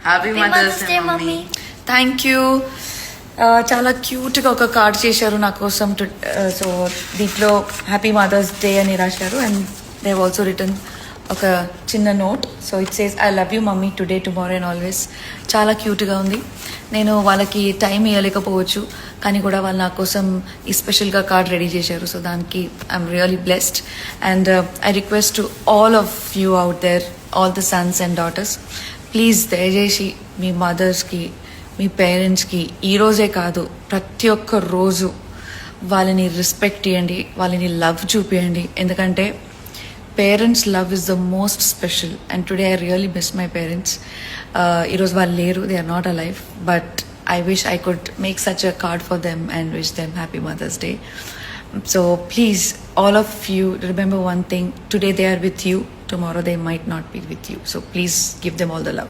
Happy mother's day mummy. Thank you. చాలా క్యూట్గా ఒక కార్డ్ చేశారు నా కోసం. సో దీంట్లో హ్యాపీ మదర్స్ డే అని రాశారు and they have also return ఒక చిన్న note. So it says I love you mummy today tomorrow and always. చాలా క్యూట్గా ఉంది. నేను వాళ్ళకి టైం ఇవ్వలేకపోవచ్చు కానీ కూడా వాళ్ళు నా కోసం ఈ స్పెషల్గా కార్డ్ రెడీ చేశారు. సో దానికి I'm really blessed and I request to all of you out there, all the sons and daughters, please దయచేసి మీ మదర్స్కి, మీ పేరెంట్స్కి ఈరోజే కాదు ప్రతి ఒక్క రోజు వాళ్ళని రెస్పెక్ట్ ఇవ్వండి, వాళ్ళని లవ్ చూపించండి. ఎందుకంటే parents love is the most special and today I really miss my parents. ఈరోజు వాళ్ళు లేరు, they are not a life, but I wish I could make such a card for them and wish them happy Mother's Day. So please, all of you, remember one thing, today they are with you, tomorrow they might not be with you. So please give them all the love.